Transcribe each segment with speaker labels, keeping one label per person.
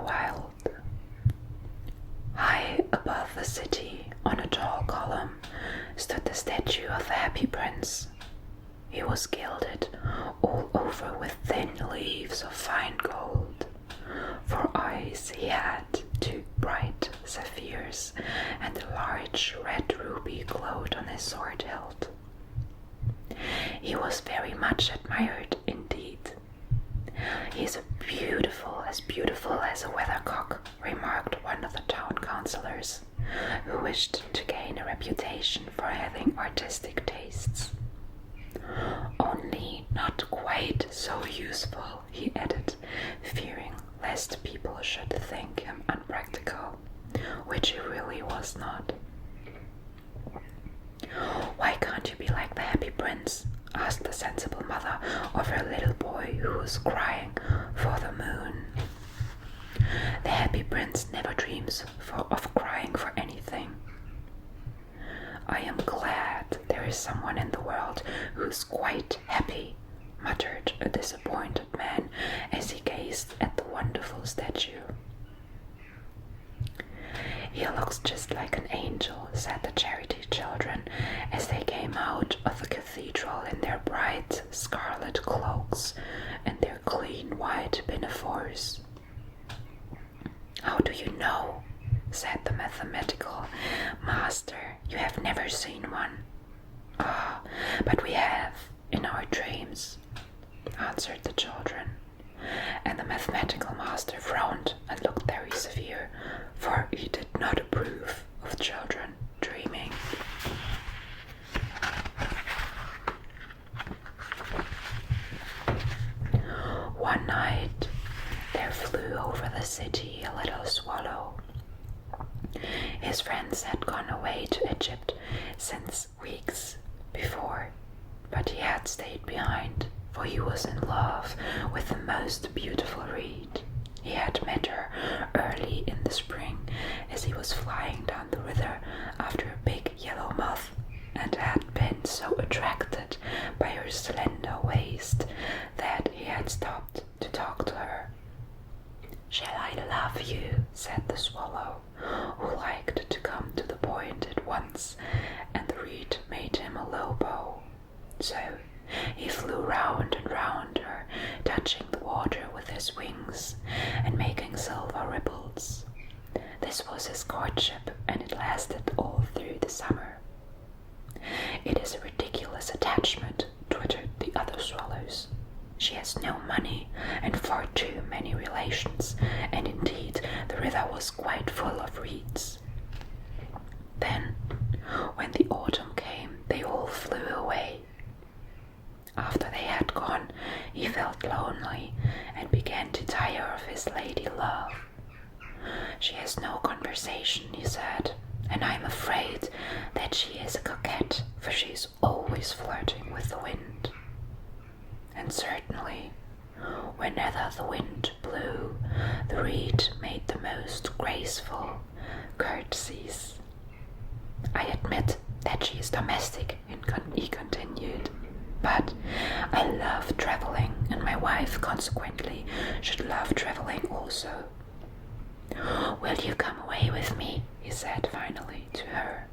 Speaker 1: Wilde. High above the city, on a tall column, stood the statue of the Happy Prince. He was gilded all over with thin leaves of fine gold. For eyes he had 2 bright sapphires, and a large red ruby glowed on his sword hilt. He was very much admired indeed. "He is beautiful as a weathercock," remarked one of the town councillors, who wished to gain a reputation for having artistic tastes. "Only not quite so useful," he added, fearing lest people should think him unpractical, which he really was not. "Why can't you be like the Happy Prince?" asked the sensible mother of her little boy who was crying for the moon. "The Happy Prince never dreams of crying for anything." "I am glad there is someone in the world who's quite happy," muttered a disappointed man as he gazed at the wonderful statue. "He looks just like an angel," said the charity children as they came out of the cathedral in their bright scarlet cloaks and their clean white pinafores. "How do you know?" said the mathematical master. "You have never seen one." "Ah, but we have, in our dreams," answered the children. And the mathematical master frowned and looked very severe, for he did not approve of children dreaming. One night there flew over the city a little swallow. His friends had gone away to Egypt since weeks before, but he had stayed behind, for he was in love with the most beautiful reed. He had met her early in the spring as he was flying down the river after a big yellow moth, and had been so attracted by her slender waist that he had stopped to talk to her. "Shall I love you?" said the swallow, who liked to come to the point at once, and the reed made him a low bow. So he flew round and round her, touching the water with his wings and making silver ripples. This was his courtship, and it lasted all through the summer. "It is a ridiculous attachment," twittered the other swallows. "She has no money and far too many relations, and indeed the river was quite full of reeds." Then, when the autumn came, they all flew away. After they had gone, he felt lonely and began to tire of his lady love. "She has no conversation," he said, "and I am afraid that she is a coquette, for she is always flirting with the wind." And certainly, whenever the wind blew, the reed made the most graceful curtsies. "I admit that she is domestic," he continued, "but I love traveling, and my wife consequently should love traveling also." "Will you come away with me?" he said finally to her,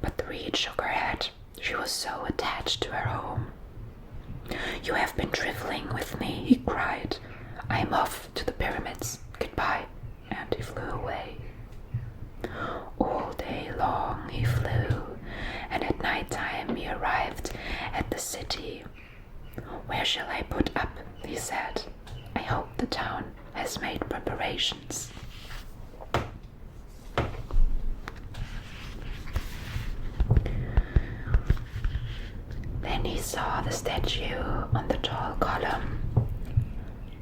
Speaker 1: but the reed shook her head. She was so attached to her home. "You have been traveling with me," he cried. "I am off to the pyramids. Goodbye," and he flew away. All day long he flew, and at night time he arrived at the city. "Where shall I put up?" he said. "I hope the town has made preparations." Then he saw the statue on the tall column.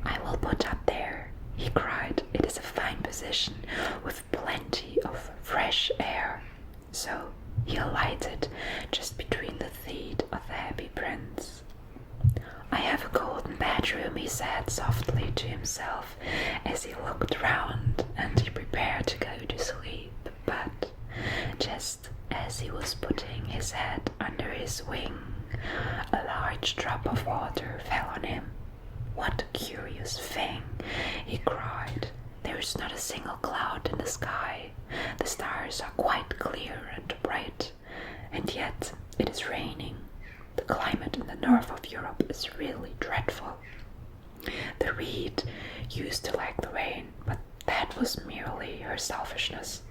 Speaker 1: "I will put up there," he cried. "It is a fine position with plenty of fresh air." So he alighted just between the feet of the Happy Prince. "I have a golden bedroom," he said softly to himself as he looked round, and he prepared to go to sleep. But just as he was putting his head under his wing, a large drop of water fell on him. "What a curious thing!" he cried. "There There's not a single cloud in the sky. The stars are quite clear and bright, and yet it is raining. The climate in the north of Europe is really dreadful. The reed used to like the rain, but that was merely her selfishness.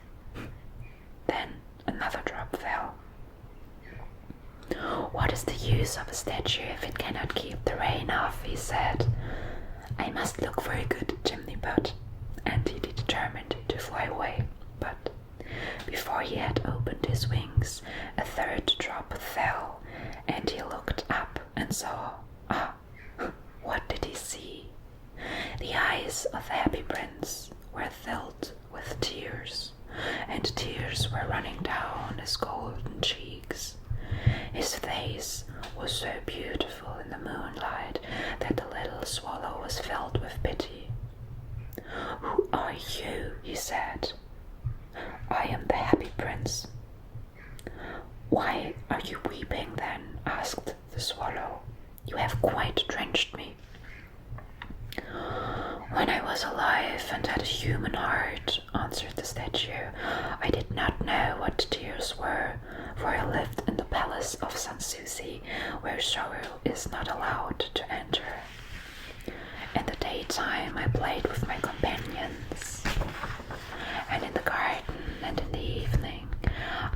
Speaker 1: Then another drop fell. What is the use of a statue if it cannot keep the rain off, he said. I must look for a good chimney pot, and he determined to fly away. But before he had opened his wings, a third drop fell, and he looked up and saw, what did he see? The eyes of the happy prince were filled with tears, and tears were running down his golden cheeks. His face was so beautiful in the moonlight that the little swallow was filled with pity. Who are you? He said. I am the happy prince. Why are you weeping then? Asked the swallow. You have quite drenched me. When I was alive and had a human heart, answered the statue, I did not know what tears were, for I lived in the palace of Sanssouci, where sorrow is not allowed to enter. In the daytime I played with my companions, and in the garden and in the evening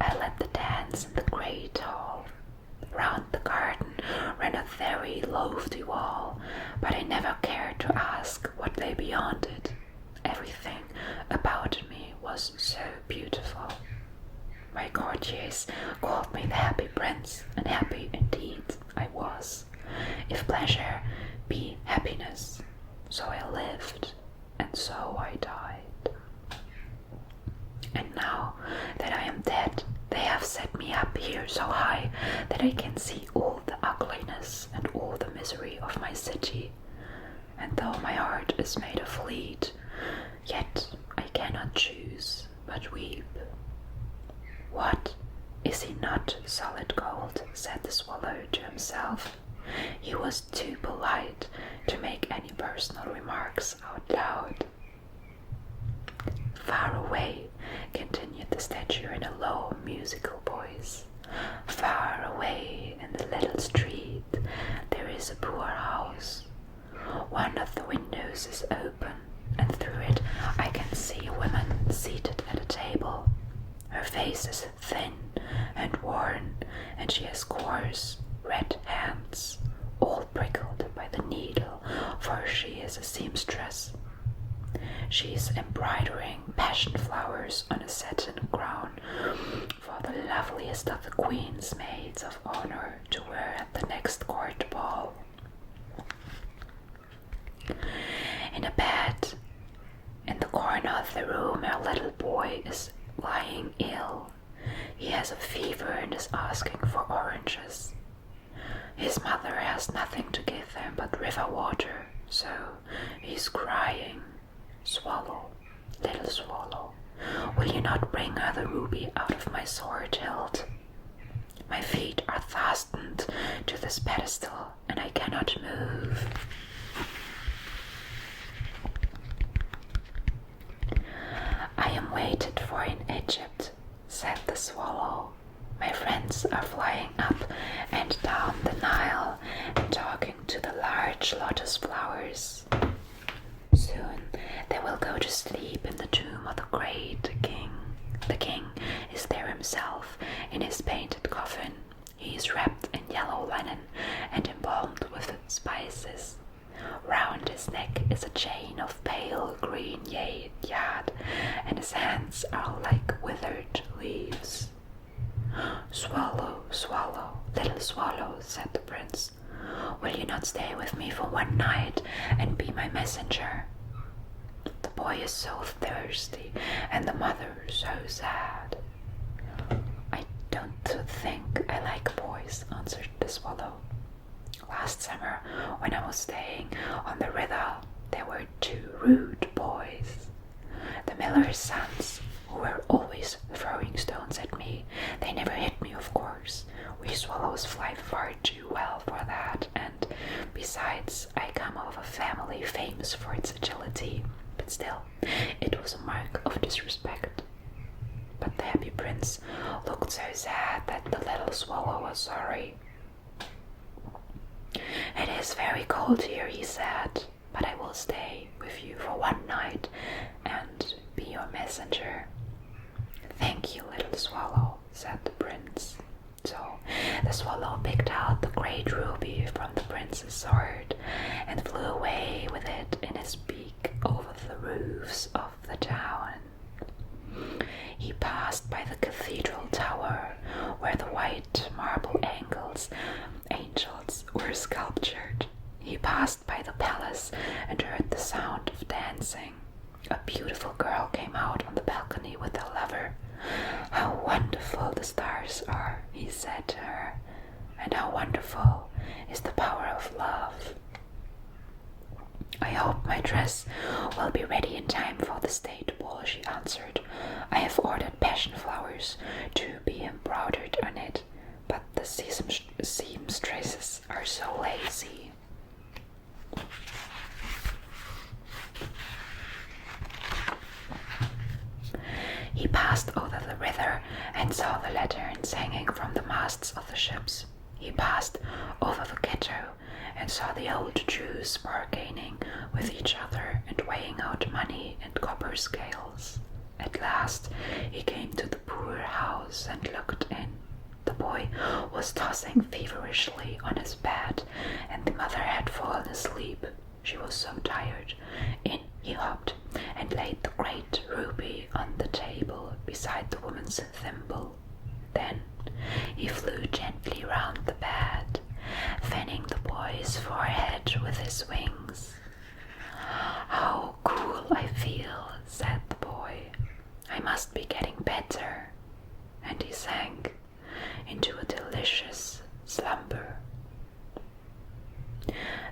Speaker 1: I led the dance in the great hall. Round the garden ran a very lofty wall, but I never cared to ask what lay beyond it. Everything about me was so beautiful. My courtiers called me the happy prince, and happy indeed I was. If pleasure be happiness, so I lived, and so I died. And now that I am dead, they have set me up here so high that I can see all the ugliness and all the misery of my city. And though my heart is made of lead, yet I cannot choose but weep. What, is he not solid gold? Said the swallow to himself. He was too polite to make any personal remarks out loud. Far away, continued the statue in a low musical voice, far away in the little street there is a poor house. One of the windows is open, and through it I can see a woman seated at a table. Her face is thin and worn, and she has coarse red hands, all prickled by the needle, for she is a seamstress. She is embroidering passion flowers on a satin ground for the loveliest of the queen's maids of honor to wear at the next court ball. In a bed in the corner of the room, a little boy is lying ill. He has a fever and is asking for oranges. His mother has nothing to give him but river water, so he's crying. Swallow, little swallow, will you not bring her the ruby out of my sword hilt? My feet are fastened to this pedestal, and I cannot move. I am waited for in Egypt, said the swallow. My friends are flying up and down the Nile and talking to the large lotus flowers. Soon they will go to sleep in the tomb of the great king. The king is there himself in his painted coffin. He is wrapped in yellow linen and embalmed with spices. Round his neck is a chain of pale green jade, and his hands are like withered leaves. Swallow, swallow, little swallow, said the prince, will you not stay with me for one night and be my messenger? The boy is so thirsty, and the mother so sad. I don't think I like boys, answered the swallow. Last summer, when I was staying on the river, there were 2 rude boys. The miller's sons, who were always throwing stones at me. They never hit me, of course. We swallows fly far too well for that, and besides, I come of a family famous for its agility. But still, it mark of disrespect. But the happy prince looked so sad that the little swallow was sorry. "It is very cold here," he said, "but I will stay with you for one night and be your messenger." "Thank you, little swallow," said the prince. So the swallow picked out the great ruby from the prince's sword and flew away with it in his beak over the roofs of the town. He passed by the cathedral tower, where the white marble angels were sculptured. He passed by the palace and heard the sound of dancing. A beautiful girl came out on the balcony with her lover. "How wonderful the stars are," he said to her, "and how wonderful is the power of love." "I hope my dress will be ready in time for the state ball," she answered. "I have ordered passion flowers to be embroidered on it, but the seamstresses are so lazy." He passed over the river and saw the lanterns hanging from the masts of the ships. He passed over the ghetto and saw the old Jews bargaining with each other and weighing out money in copper scales. At last he came to the poor house and looked in. The boy was tossing feverishly on his bed, and the mother had fallen asleep. She was so tired. In he hopped and laid the great ruby on the table beside the woman's thimble. Then he flew gently round the bed, fanning the boy's forehead with his wings. "How cool I feel," said the boy. "I must be getting better." And he sank into a delicious slumber.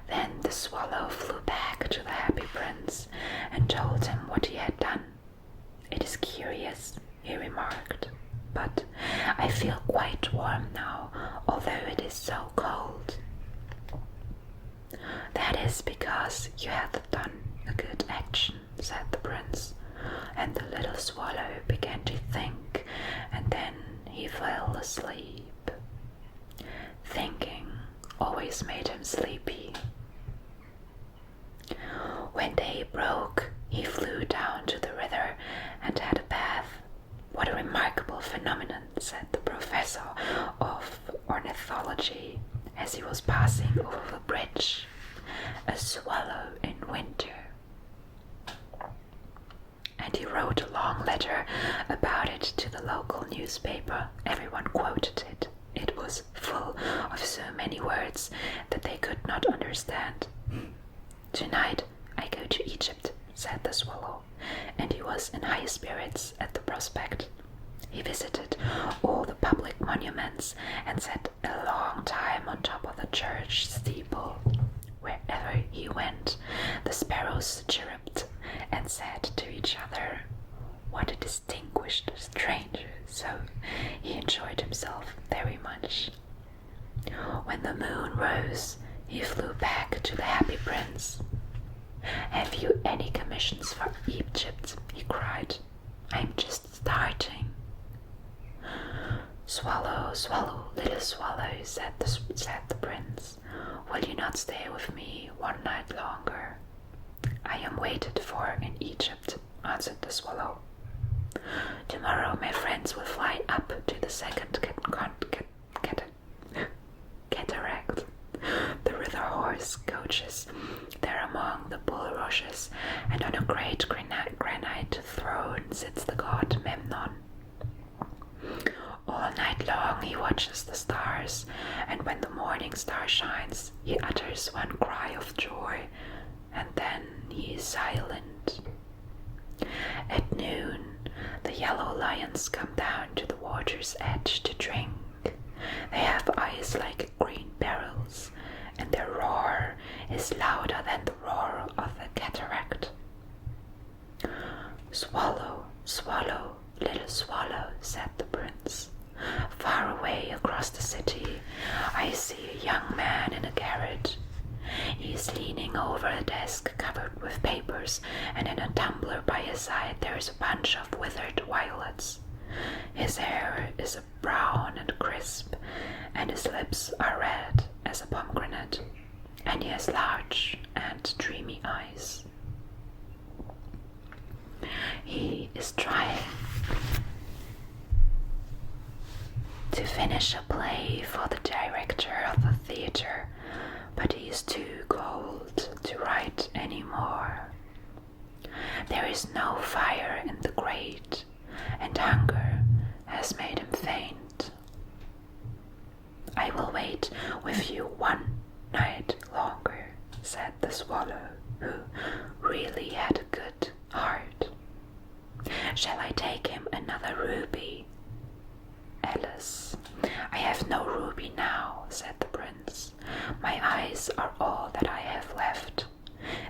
Speaker 1: Then the swallow flew back to the happy prince and told him what he had done. "It is curious," he remarked, "but I feel quite warm now, although it is so cold." "That is because you have done a good action," said the prince, and the little swallow began to think, and then he fell asleep. Thinking always made him sleepy. When day broke, he flew down to the river and had a bath. "What a remarkable phenomenon," said the professor of ornithology as he was passing over the bridge. "A swallow in winter." And he wrote a long letter about it to the local newspaper. Everyone quoted it. It was full of so many words that they could not understand. "Tonight I go to Egypt," said the swallow, and he was in high spirits at the prospect. He visited all the public monuments and sat a long time on top of the church steeple. Wherever he went, the sparrows chirruped and said to each other, "What a distinguished stranger," so he enjoyed himself very much. When the moon rose, he flew back to the happy prince. "Have you any commissions for Egypt?" he cried. "I'm just starting." "Swallow, swallow, little swallow," said the prince, "will you not stay with me one night longer?" "I am waited for in Egypt," answered the swallow. "Tomorrow my friends will fly up to the second cataract. The river horse coaches there among the bulrushes, and on a great granite throne sits the god Memnon. All night long he watches the stars, and when the morning star shines, he utters one cry of joy, and then he is silent. At noon, the yellow lions come down to the water's edge to drink. They have eyes like green barrels, and their roar is louder than the roar of the cataract. "Swallow, swallow, little swallow," said the prince. "Far away across the city, I see a young man in a carriage. He is leaning over a desk covered with papers, and in a tumbler by his side there is a bunch of withered violets. His hair is brown and crisp, and his lips are red as a pomegranate, and he has large and dreamy eyes. He is trying to finish a play for the director of the theater, but he is too cold to write anymore. There is no fire in the grate, and hunger has made him faint. I will wait with you one night longer, said the swallow, who really had a good heart. Shall I take him another ruby? Alice, I have no ruby now, said the prince. My eyes are all that I have left.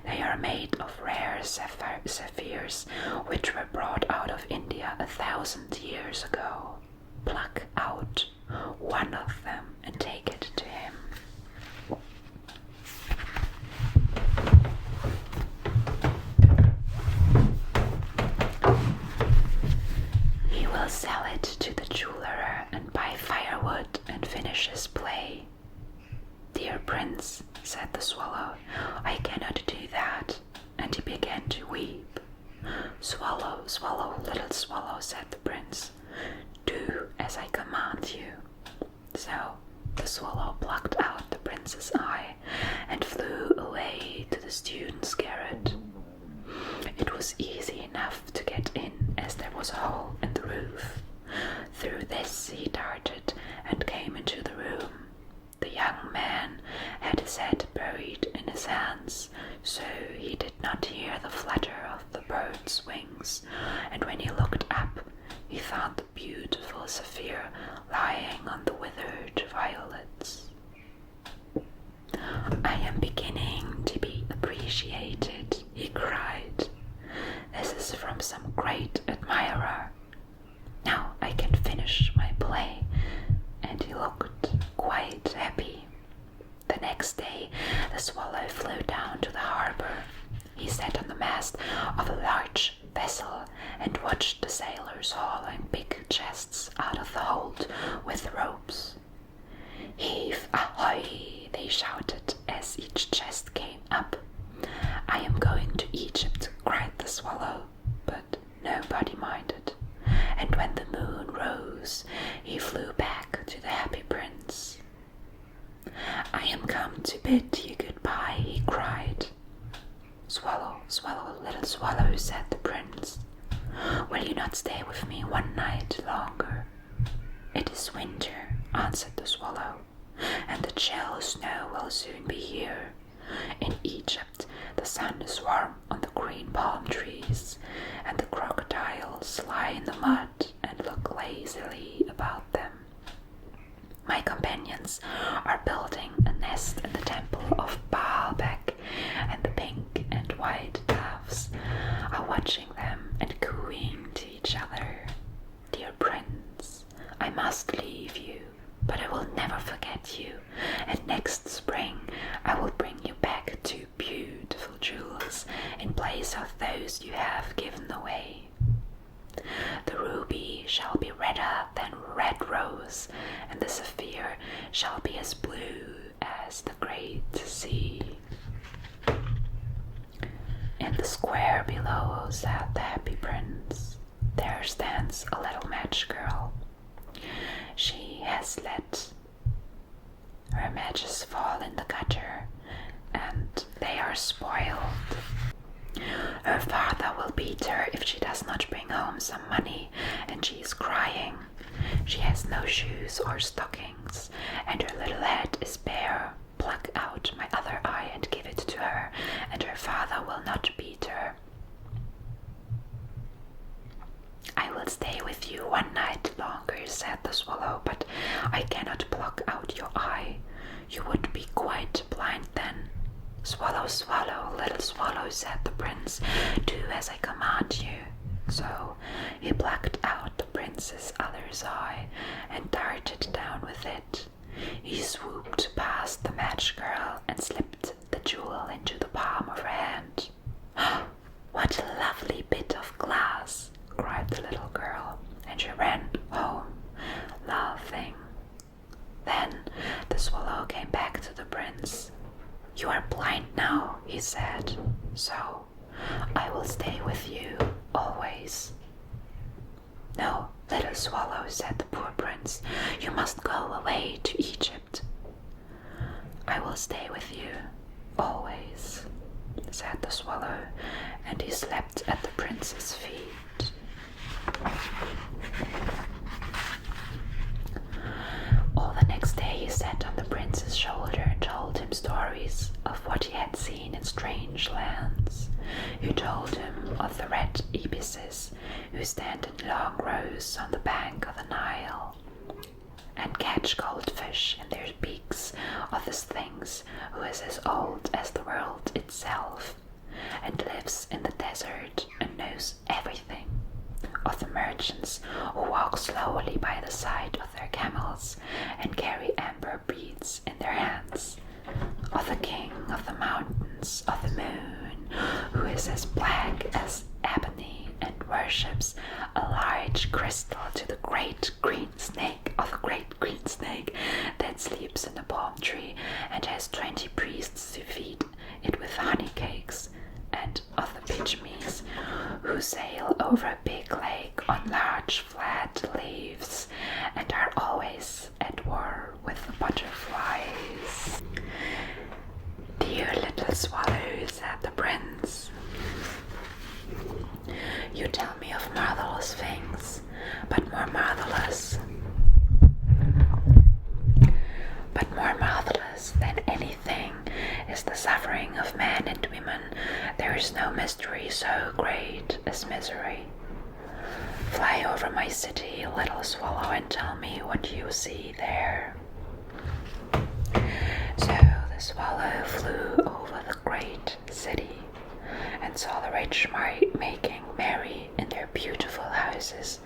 Speaker 1: They are made of rare sapphires, which were brought out of India 1,000 years ago. Pluck out one of them and take it to him. He will sell it to the jeweler and buy firewood and finish his play. Dear prince, said the swallow, I cannot do that, and he began to weep. Swallow, swallow, little swallow, said the prince, do as I command you. So the swallow plucked out the prince's eye and flew away to the student's garret. It was easy enough to get in, as there was a hole in the roof. Through this he darted and came into the room. The young man had his head buried in his hands, so he did not hear the flutter of the bird's wings, and when he looked up, he found the beautiful sapphire lying on the withered violets. I am beginning to be appreciated, he cried. This is from some great admirer. Now I can finish my play, and he looked quite happy. The next day the swallow flew down to the harbor. He sat on the mast of a large vessel and watched the sailors hauling big chests out of the hold with ropes. Heave ahoy, they shouted as each chest came up. I am going to Egypt, cried the swallow, but nobody minded. And when the moon rose, he flew back to the happy prince. I am come to bid you goodbye, he cried. Swallow, swallow, little swallow, said the prince. Will you not stay with me one night longer? It is winter, answered the swallow, and the chill snow will soon be here. In Egypt the sun is warm on the green palm trees, and the crocodiles lie in the mud and look lazily about them. My companions are building a nest in the temple of ℒℴ𝓋℠, and the pink and white doves are watching them and cooing to each other. Dear prince, I must leave you, but I will never forget you, and next spring I will bring you back 2 beautiful jewels in place of those you have given away. The ruby shall be redder than red rose, and the sapphire shall be as blue as the great sea. In the square below, said the happy prince, there stands a little match girl. She has let her matches fall in the gutter, and they are spoiled. Her father will beat her if she does not bring home some money, and she is crying. She has no shoes or stockings, and her little head is bare. Pluck out my other eye and give it to her, and her father will not beat her. I will stay with you one night longer, said the swallow, but I cannot pluck out your eye. You would be quite blind then. Swallow, swallow, little swallow, said the prince, do as I command you. So he plucked out the prince's other's eye and darted down with it. He swooped past the match girl and slipped the jewel into the palm of her hand. cried the little girl, and she ran home, laughing. Then the swallow came back to the prince. "You are blind now," he said, "so I will stay with you always." "No, little swallow," said the poor prince, "you must go away to Egypt." "I will stay with you always," said the swallow, and he slept at the prince's feet. All the next day he sat on the prince's shoulder and told him stories of what he had seen in strange lands. He told him of the red ibises who stand in long rows on the bank of the Nile and catch goldfish in their beaks, of the Sphinx who is as old as the world itself and lives in the desert and knows everything, of the merchants who walk slowly by the side of their camels and carry amber beads in their hands, of the king of the mountains, of the moon, who is as black as ebony and worships a large crystal, to the great green snake, of the great green snake that sleeps in the palm tree and has 20 priests who feed it with honey cakes, and of the pygmies who sail over a big lake on large flat leaves and are always at war with the butterflies. "Dear little swallow," said the prince, "you tell me of marvelous things, but more marvelous than anything is the suffering of men and women. There is no mystery so great as misery. Fly over my city, little swallow, and tell me what you see there." So the swallow flew over the great city and saw the rich making merry in their beautiful houses,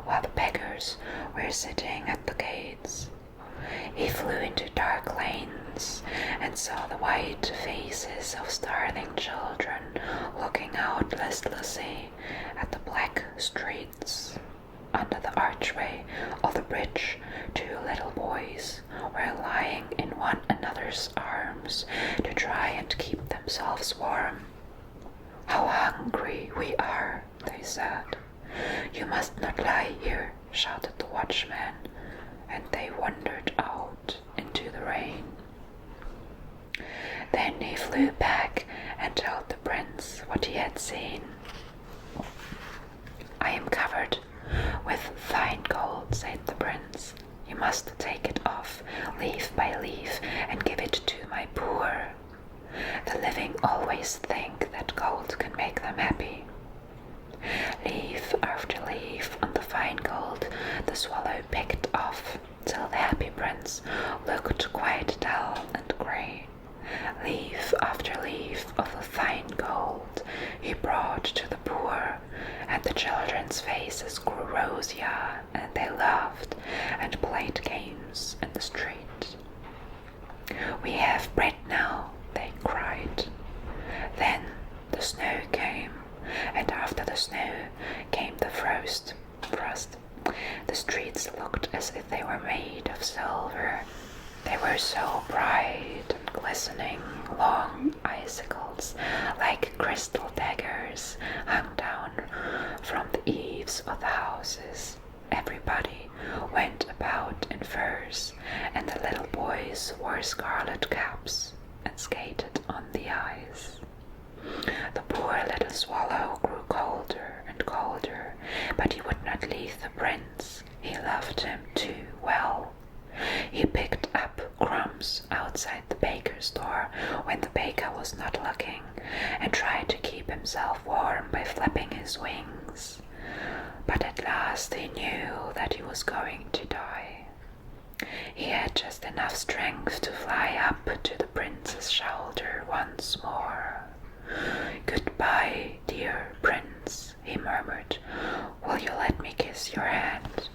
Speaker 1: while the beggars were sitting at the gates. He flew into dark lanes and saw the white faces of starving children looking out listlessly at the black streets. Under the archway of the bridge, 2 little boys were lying in one another's arms to try and keep themselves warm. "How hungry we are," they said. "You must not lie here," shouted the watchman, and they wandered out into the rain. Then he flew back and told the prince what he had seen. "I am covered with fine gold," said the prince. "You must take it off leaf by leaf and give it to my poor. The living always think that gold can make them happy." Leaf after leaf on the fine gold the swallow picked off, till the happy prince looked quite dull and grey. Leaf after leaf of the fine gold he brought to the poor, and the children's faces grew rosier, and they laughed and played games in the street. "We have bread now," they cried. Then the snow came, and after the snow came the frost. The streets looked as if they were made of silver. They were so bright and glistening. Long icicles, like crystal daggers, hung down from the eaves of the houses. Everybody went about in furs, and the little boys wore scarlet caps and skated on the ice. The poor little swallow grew colder and colder, but he would not leave the prince. He loved him too well. He picked up crumbs outside the baker's door when the baker was not looking, and tried to keep himself warm by flapping his wings. But at last he knew that he was going to die. He had just enough strength to fly up to the prince's shoulder once more. "Goodbye, dear prince," he murmured. "Will you let me kiss your hand?"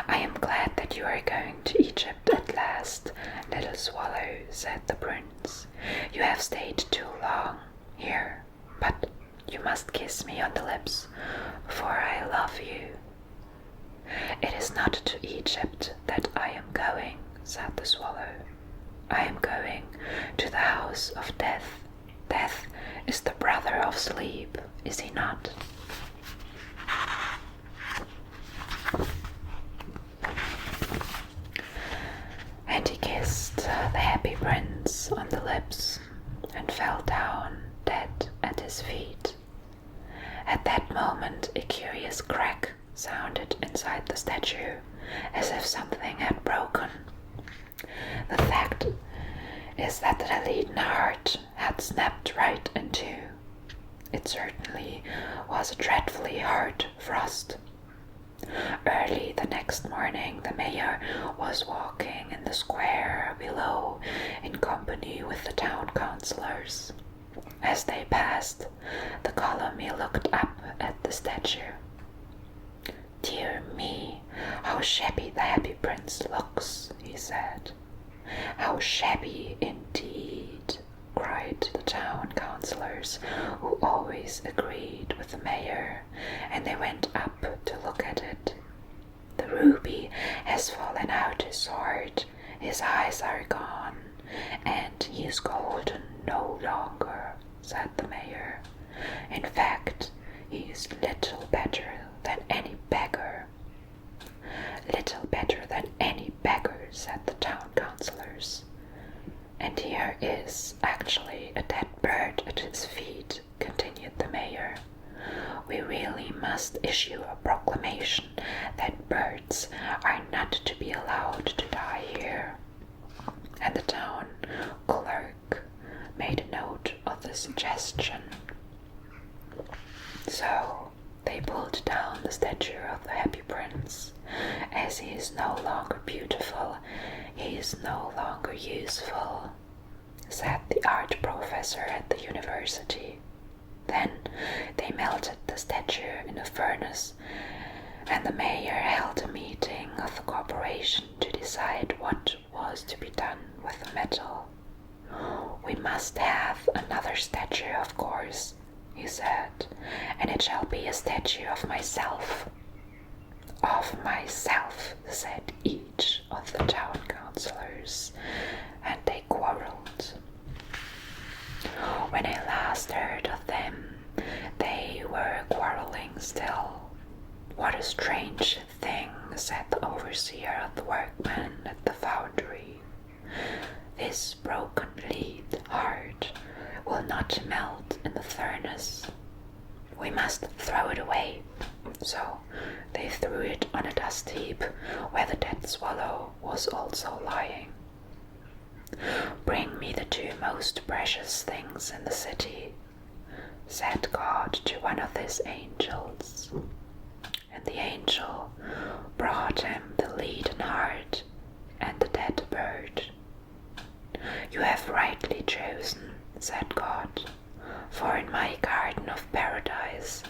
Speaker 1: "I am glad that you are going to Egypt at last, little swallow," said the prince. "You have stayed too long here, but you must kiss me on the lips, "It is not to Egypt that I am going," said the swallow. "I am going to the house of death. Death is the brother of sleep, is he not?" And he kissed the happy prince on the lips and fell down dead at his feet. At that moment a curious crack sounded inside the statue, as if something had broken. The fact is that the leaden heart had snapped right in two. It certainly was a dreadfully hard frost. Early the next morning the mayor was walking in the square below in company with the town councillors. As they passed the column he looked up at the statue. "Dear me, how shabby the happy prince looks," he said. "How shabby indeed," cried the town councillors, who always agreed with the mayor, and they went up to look at it. "The ruby has fallen out his sword, his eyes are gone, and he is golden no longer," said the mayor. "In fact, he is little better than any beggar." "Little better than any beggar," said the town councillors. "And here is actually a dead bird at his feet," continued the mayor. "We really must issue a proclamation that birds are not to be allowed to die here." And the town clerk made a note of the suggestion. So they pulled down the statue of the happy prince. As he is no longer beautiful, he is no longer useful, said the art professor at the university. Then they melted the statue in a furnace, and the mayor held a meeting of the corporation to decide what was to be done with the metal. "We must have another statue, of course," he said, "and it shall be a statue of myself." "Of myself," said each of the town councillors, and they quarreled. When I last heard of them, they were quarreling still. "What a strange thing," said the overseer of the workmen at the foundry. "This broken lead heart will not melt in the furnace. We must throw it away." So they threw it on a dust heap where the dead swallow was also lying. "Bring me the two most precious things in the city," said God to one of his angels. And the angel brought him the leaden heart and the dead bird. "You have rightly chosen," said God, "for in my garden of paradise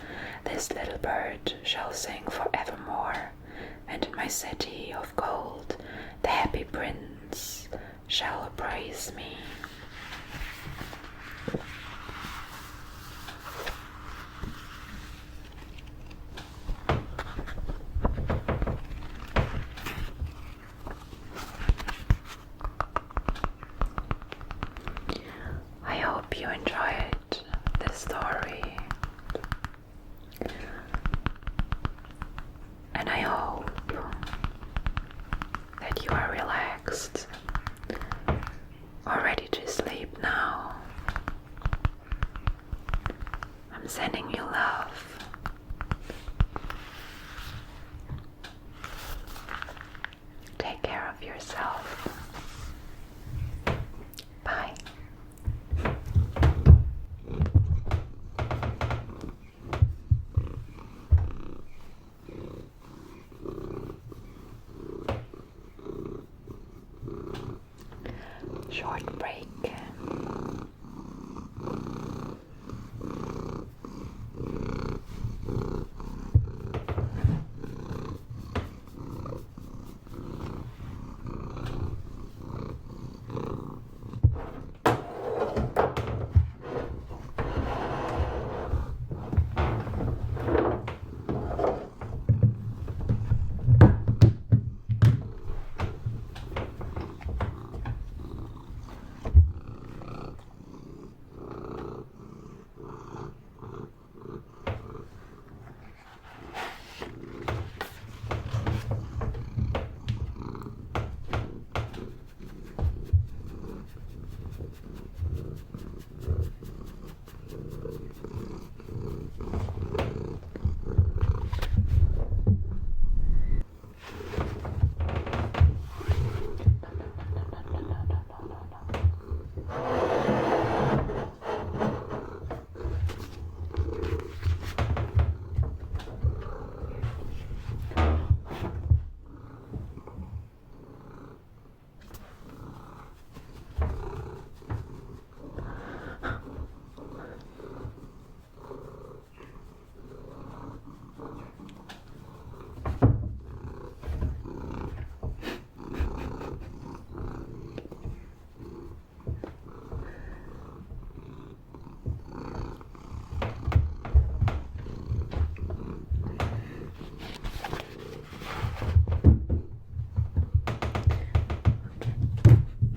Speaker 1: this little bird shall sing forevermore, and in my city of gold the happy prince shall praise me." I hope you enjoyed this story, and I hope that you are relaxed, or ready to sleep now. I'm sending you love. Take care of yourself. Bye. Short break.